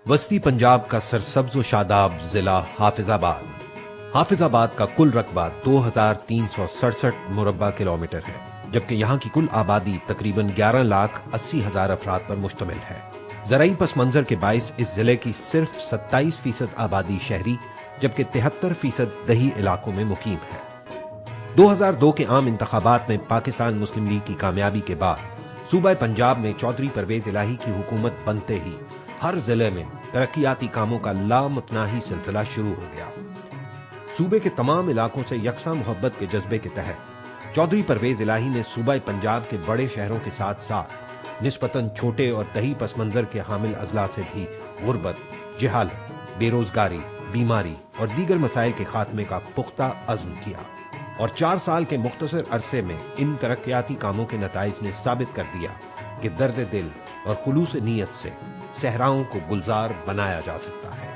وسطی پنجاب کا سرسبز و شاداب ضلع حافظ آباد۔ حافظ آباد کا کل رقبہ 2367 مربع کلومیٹر ہے، جبکہ یہاں کی کل آبادی تقریباً 11,80,000 افراد پر مشتمل ہے۔ زرعی پس منظر کے باعث اس ضلع کی صرف 27% آبادی شہری جبکہ 73% دیہی علاقوں میں مقیم ہے۔ 2002 کے عام انتخابات میں پاکستان مسلم لیگ کی کامیابی کے بعد صوبہ پنجاب میں چودھری پرویز الہی کی حکومت بنتے ہی ہر ضلع میں ترقیاتی کاموں کا لامتناہی سلسلہ شروع ہو گیا۔ صوبے کے تمام علاقوں سے یکساں محبت کے جذبے کے تحت چودھری پرویز الہی نے صوبہ پنجاب کے بڑے شہروں کے ساتھ ساتھ نسبتاً چھوٹے اور دیہی پس منظر کے حامل اضلاع سے بھی غربت، جہالت، بے روزگاری، بیماری اور دیگر مسائل کے خاتمے کا پختہ عزم کیا، اور 4 سال کے مختصر عرصے میں ان ترقیاتی کاموں کے نتائج نے ثابت کر دیا کہ درد دل اور خلوص نیت سے صحراؤں کو گلزار بنایا جا سکتا ہے۔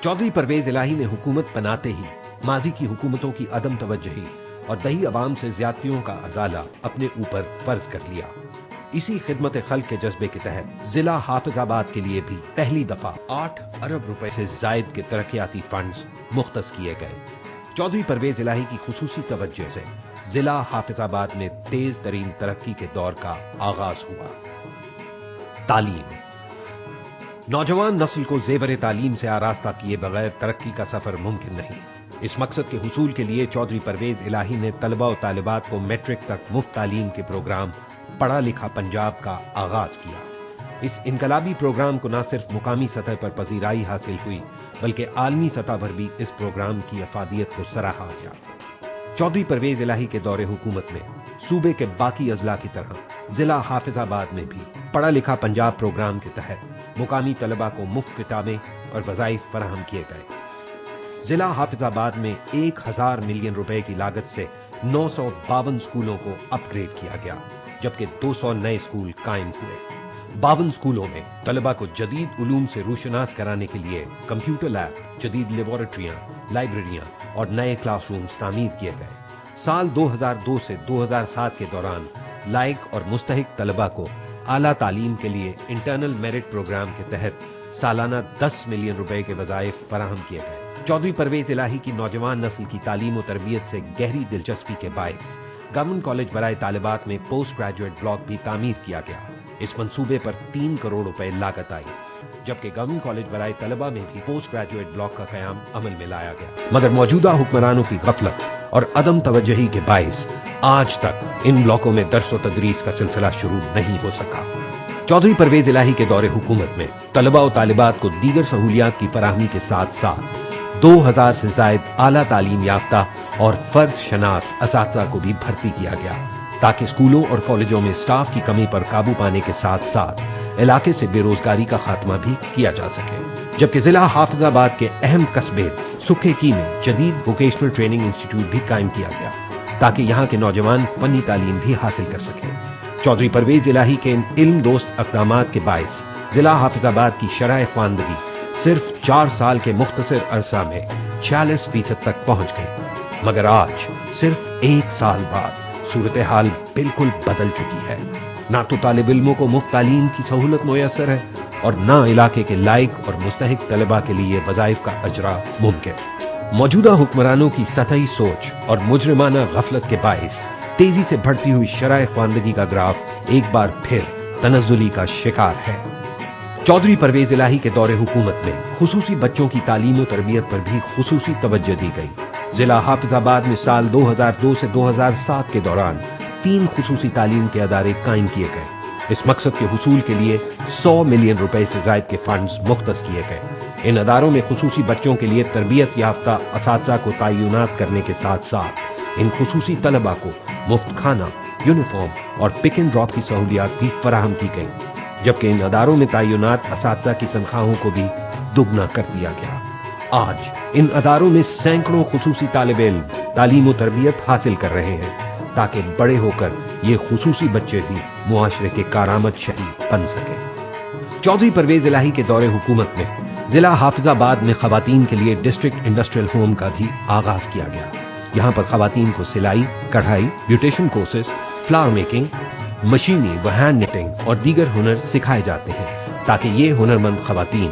چودھری پرویز الہی نے حکومت بناتے ہی ماضی کی حکومتوں کی عدم توجہی اور دیہی عوام سے زیادتیوں کا ازالہ اپنے اوپر فرض کر لیا۔ اسی خدمت خلق کے جذبے کے تحت ضلع حافظ آباد کے لیے بھی پہلی دفعہ 8 ارب روپے سے زائد کے ترقیاتی فنڈز مختص کیے گئے۔ چودھری پرویز الہی کی خصوصی توجہ سے ضلع حافظ آباد میں تیز ترین ترقی کے دور کا آغاز ہوا۔ تعلیم۔ نوجوان نسل کو زیور تعلیم سے آراستہ کیے بغیر ترقی کا سفر ممکن نہیں۔ اس مقصد کے حصول کے لیے چودھری پرویز الہی نے طلبہ و طالبات کو میٹرک تک مفت تعلیم کے پروگرام پڑھا لکھا پنجاب کا آغاز کیا۔ اس انقلابی پروگرام کو نہ صرف مقامی سطح پر پذیرائی حاصل ہوئی بلکہ عالمی سطح پر بھی اس پروگرام کی افادیت کو سراہا گیا۔ چودھری پرویز الہی کے دور حکومت میں صوبے کے باقی اضلاع کی طرح ضلع حافظ آباد میں بھی پڑھا لکھا پنجاب پروگرام کے تحت مقامی طلبہ کو مفت کتابیں اور وظائف فراہم کیے گئے۔ ضلع حافظ آباد میں 1000 ملین روپے کی لاگت سے 952 اسکولوں کو اپ گریڈ کیا گیا، جبکہ 200 نئے اسکول قائم ہوئے۔ 52 اسکولوں میں طلبہ کو جدید علوم سے روشناس کرانے کے لیے کمپیوٹر لیب، جدید لیبارٹریاں، لائبریریاں اور نئے کلاس رومز تعمیر کیے گئے۔ سال 2002 سے 2007 کے دوران لائق اور مستحق طلبہ کو اعلیٰ تعلیم کے لیے انٹرنل میرٹ پروگرام کے تحت سالانہ 10 ملین روپے کے وظائف فراہم کیے گئے۔ چودھری پرویز الہی کی نوجوان نسل کی تعلیم و تربیت سے گہری دلچسپی کے باعث گورنمنٹ کالج برائے طالبات میں پوسٹ گریجویٹ بلاک بھی تعمیر کیا گیا۔ اس منصوبے پر 3 کروڑ روپے لاگت آئی، جبکہ گورنمنٹ کالج برائے طلبہ میں بھی پوسٹ گریجویٹ بلاک کا قیام عمل میں لایا گیا، مگر موجودہ حکمرانوں کی غفلت اور عدم توجہی کے باعث آج تک ان بلاکوں میں درس و تدریس کا سلسلہ شروع نہیں ہو سکا۔ چودھری پرویز الہی کے دور حکومت میں طلبہ و طالبات کو دیگر سہولیات کی فراہمی کے ساتھ ساتھ 2000 سے زائد اعلیٰ تعلیم یافتہ اور فرد شناس اساتذہ کو بھی بھرتی کیا گیا، تاکہ اسکولوں اور کالجوں میں اسٹاف کی کمی پر قابو پانے کے ساتھ ساتھ علاقے سے بے روزگاری کا خاتمہ بھی کیا جا سکے۔ جبکہ ضلع حافظ آباد کے اہم قصبے سکھے کی میں جدید ووکیشنل ٹریننگ انسٹیٹیوٹ بھی قائم کیا گیا، تاکہ یہاں کے نوجوان فنی تعلیم بھی حاصل کر سکیں۔ چودھری پرویز الہی کے ان علم دوست اقدامات کے باعث ضلع حافظ آباد کی شرح خواندگی صرف 4 سال کے مختصر عرصہ میں 46% تک پہنچ گئی، مگر آج صرف 1 سال بعد صورتحال بالکل بدل چکی ہے۔ نہ تو طالب علموں کو مفت تعلیم کی سہولت میسر ہے اور نہ علاقے کے لائق اور مستحق طلبہ کے لیے وظائف کا اجرا ممکن۔ موجودہ حکمرانوں کی سطحی سوچ اور مجرمانہ غفلت کے باعث تیزی سے بڑھتی ہوئی شرح خواندگی کا گراف ایک بار پھر تنزلی کا شکار ہے۔ چودھری پرویز الہی کے دور حکومت میں خصوصی بچوں کی تعلیم و تربیت پر بھی خصوصی توجہ دی گئی۔ ضلع حافظ آباد میں سال 2002 سے 2007 کے دوران 3 خصوصی تعلیم کے ادارے قائم کیے گئے۔ اس مقصد کے حصول کے لیے 100 ملین روپے سے زائد کے فنڈز مختص کیے گئے۔ ان اداروں میں خصوصی بچوں کے لیے تربیت یافتہ اساتذہ کو تعینات کرنے کے ساتھ ساتھ ان خصوصی طلبہ کو مفت کھانا، یونیفارم اور پک اینڈ ڈراپ کی سہولیات بھی فراہم کی گئی، جبکہ ان اداروں میں تعینات اساتذہ کی تنخواہوں کو بھی دگنا کر دیا گیا۔ آج ان اداروں میں سینکڑوں خصوصی طالب علم تعلیم و تربیت حاصل کر رہے ہیں، تاکہ بڑے ہو کر یہ خصوصی بچے بھی معاشرے کے کارآمد شہری بن سکیں۔ چودھری پرویز الہی کے دور حکومت میں ضلع حافظ آباد میں خواتین کے لیے ڈسٹرکٹ انڈسٹریل ہوم کا بھی آغاز کیا گیا۔ یہاں پر خواتین کو سلائی، کڑھائی، بیوٹیشن کورسز، فلاور میکنگ، مشینی و ہینڈ نیٹنگ اور دیگر ہنر سکھائے جاتے ہیں، تاکہ یہ ہنرمند خواتین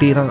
13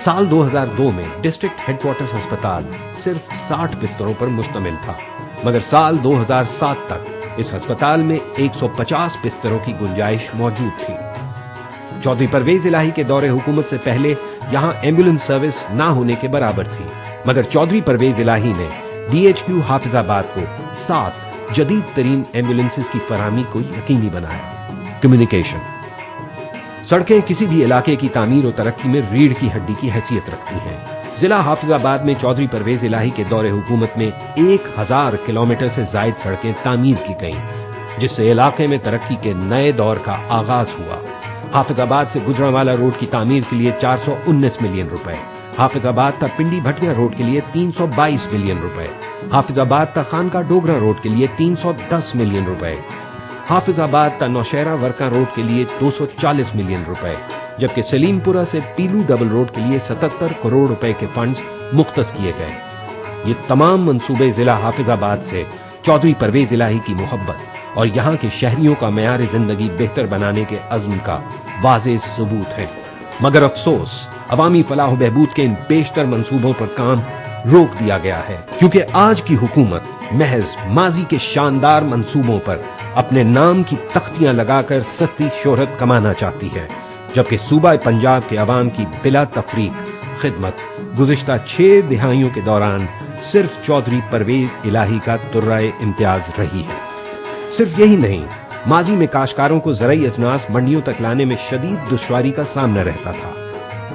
سال 2002 میں ڈسٹرکٹ ہیڈ کوارٹرز ہسپتال صرف 60 بستروں پر مشتمل تھا، مگر سال 2007 تک اس ہسپتال میں 150 بستروں کی گنجائش موجود تھی۔ چودھری پرویز الہی کے دور حکومت سے پہلے یہاں ایمبولینس سروس نہ ہونے کے برابر تھی، مگر چودھری پرویز الہی نے ڈی ایچ کیو حافظ آباد کو 7 جدید ترین ایمبولینسز کی فراہمی کو یقینی بنایا۔ کمیونیکیشن: سڑکیں کسی بھی علاقے کی تعمیر و ترقی میں ریڑھ کی ہڈی کی حیثیت رکھتی ہیں۔ ضلع حافظ آباد میں چودھری پرویز الہی کے دور حکومت میں 1000 کلومیٹر سے زائد سڑکیں تعمیر کی گئیں، جس سے علاقے میں ترقی کے نئے دور کا آغاز ہوا۔ حافظ آباد سے گجرانوالہ روڈ کی تعمیر کے لیے 419 ملین روپے، حافظ آباد تا پنڈی بھٹیا روڈ کے لیے 322 ملین روپے، حافظ آباد تا خانقاہ ڈوگرا روڈ کے لیے 310 ملین روپے، حافظ آباد تا نوشہرہ ورکا روڈ کے لیے 240 ملین روپے، جبکہ سلیم پورہ سے پیلو ڈبل روڈ کے لیے 77 کروڑ روپے کے فنڈز مختص کیے گئے۔ یہ تمام منصوبے ضلع حافظ آباد سے چودھری پرویز الہی کی محبت اور یہاں کے شہریوں کا معیار زندگی بہتر بنانے کے عزم کا واضح ثبوت ہے، مگر افسوس عوامی فلاح و بہبود کے ان بیشتر منصوبوں پر کام روک دیا گیا ہے، کیونکہ آج کی حکومت محض ماضی کے شاندار منصوبوں پر اپنے نام کی تختیاں لگا کر سستی شہرت کمانا چاہتی ہے، جبکہ صوبہ پنجاب کے عوام کی بلا تفریق خدمت گزشتہ 6 دہائیوں کے دوران صرف چودھری پرویز الہی کا درجۂ امتیاز رہی ہے۔ صرف یہی نہیں، ماضی میں کاشتکاروں کو زرعی اجناس منڈیوں تک لانے میں شدید دشواری کا سامنا رہتا تھا۔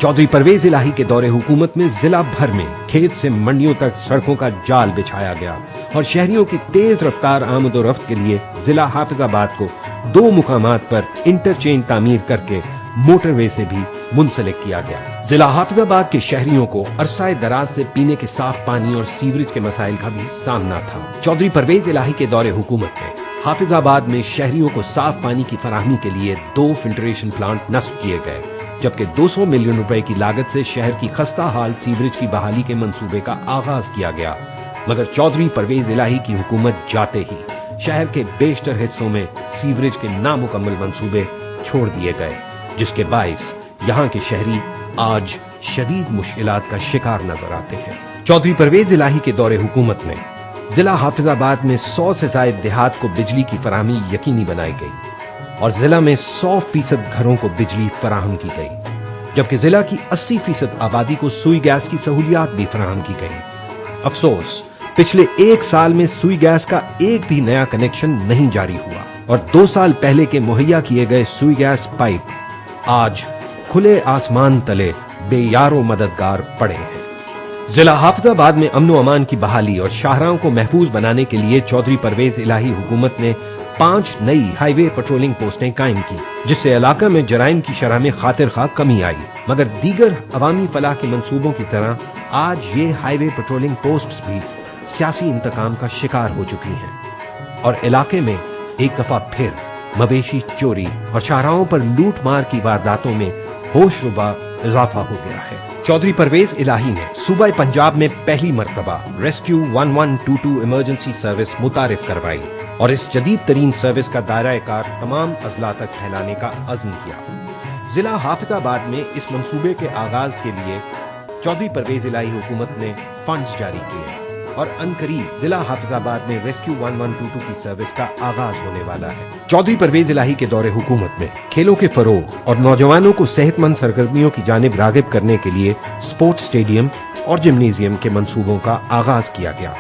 چودھری پرویز الہی کے دور حکومت میں ضلع بھر میں کھیت سے منڈیوں تک سڑکوں کا جال بچھایا گیا اور شہریوں کی تیز رفتار آمد و رفت کے لیے ضلع حافظ آباد کو 2 مقامات پر انٹرچینج تعمیر کر کے موٹر وے سے بھی منسلک کیا گیا۔ ضلع حافظ آباد کے شہریوں کو عرصہ دراز سے پینے کے صاف پانی اور سیوریج کے مسائل کا بھی سامنا تھا۔ چودھری پرویز الہی کے دور حکومت میں حافظ آباد میں شہریوں کو صاف پانی کی فراہمی کے لیے 2 فلٹریشن پلانٹ نصب کیے گئے، جبکہ 200 ملین روپے کی لاگت سے شہر کی خستہ حال سیوریج کی بحالی کے منصوبے کا آغاز کیا گیا، مگر چودھری پرویز الہی کی حکومت جاتے ہی شہر کے بیشتر حصوں میں سیوریج کے نامکمل منصوبے چھوڑ دیے گئے، جس کے باعث یہاں کے شہری آج شدید مشکلات کا شکار نظر آتے ہیں۔ چودھری پرویز الہی کے دور حکومت میں ضلع حافظ آباد میں 100 سے زائد دیہات کو بجلی کی فراہمی یقینی بنائی گئی اور ضلع میں 100% گھروں کو بجلی فراہم کی گئی، جبکہ ضلع کی 80% آبادی کو سوئی گیس کی سہولیات بھی فراہم کی گئی۔ افسوس، پچھلے 1 سال میں سوئی گیس کا ایک بھی نیا کنیکشن نہیں جاری ہوا اور 2 سال پہلے کے مہیا کیے گئے سوئی گیس پائپ آج کھلے آسمان تلے بے یار و مددگار پڑے ہیں۔ ضلع حافظ آباد میں امن و امان کی بحالی اور شاہراہوں کو محفوظ بنانے کے لیے چودھری پرویز الہی حکومت نے 5 نئی ہائی وے پٹرولنگ پوسٹیں قائم کی، جس سے علاقہ میں جرائم کی شرح میں خاطر خواہ کمی آئی، مگر دیگر عوامی فلاح کے منصوبوں کی طرح آج یہ ہائی وے پٹرولنگ پوسٹس بھی سیاسی انتقام کا شکار ہو چکی ہیں اور علاقے میں ایک دفعہ پھر مویشی چوری اور شاہراہوں پر لوٹ مار کی وارداتوں میں ہوش ربا اضافہ ہو گیا ہے۔ چودھری پرویز الہی نے صوبہ پنجاب میں پہلی مرتبہ ریسکیو 1122 ایمرجنسی سروس متعارف کروائی اور اس جدید ترین سروس کا دائرہ کار تمام اضلاع تک پھیلانے کا عزم کیا۔ ضلع حافظ آباد میں اس منصوبے کے آغاز کے لیے چودھری پرویز الہی حکومت نے فنڈز جاری کیے اور عنقریب ضلع حافظ آباد میں ریسکیو 1122 کی سروس کا آغاز ہونے والا ہے۔ چودھری پرویز الہی کے دور حکومت میں کھیلوں کے فروغ اور نوجوانوں کو صحت مند سرگرمیوں کی جانب راغب کرنے کے لیے سپورٹس اسٹیڈیم اور جمنیزیم کے منصوبوں کا آغاز کیا گیا۔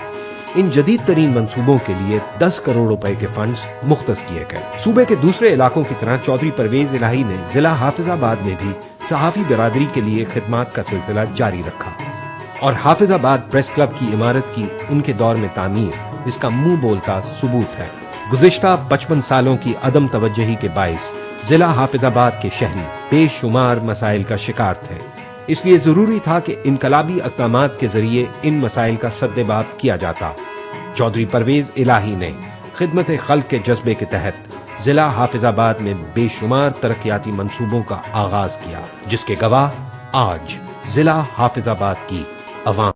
ان جدید ترین منصوبوں کے لیے 10 کروڑ روپے کے فنڈز مختص کیے گئے۔ صوبے کے دوسرے علاقوں کی طرح چودھری پرویز الہی نے ضلع حافظ آباد میں بھی صحافی برادری کے لیے خدمات کا سلسلہ جاری رکھا اور حافظ آباد پریس کلب کی عمارت کی ان کے دور میں تعمیر اس کا منہ بولتا ثبوت ہے۔ گزشتہ 55 سالوں کی عدم توجہی کے باعث ضلع حافظ آباد کے شہری بے شمار مسائل کا شکار تھے، اس لیے ضروری تھا کہ انقلابی اقدامات کے ذریعے ان مسائل کا سدباب کیا جاتا۔ چودھری پرویز الہی نے خدمت خلق کے جذبے کے تحت ضلع حافظ آباد میں بے شمار ترقیاتی منصوبوں کا آغاز کیا، جس کے گواہ آج ضلع حافظ آباد کی عوام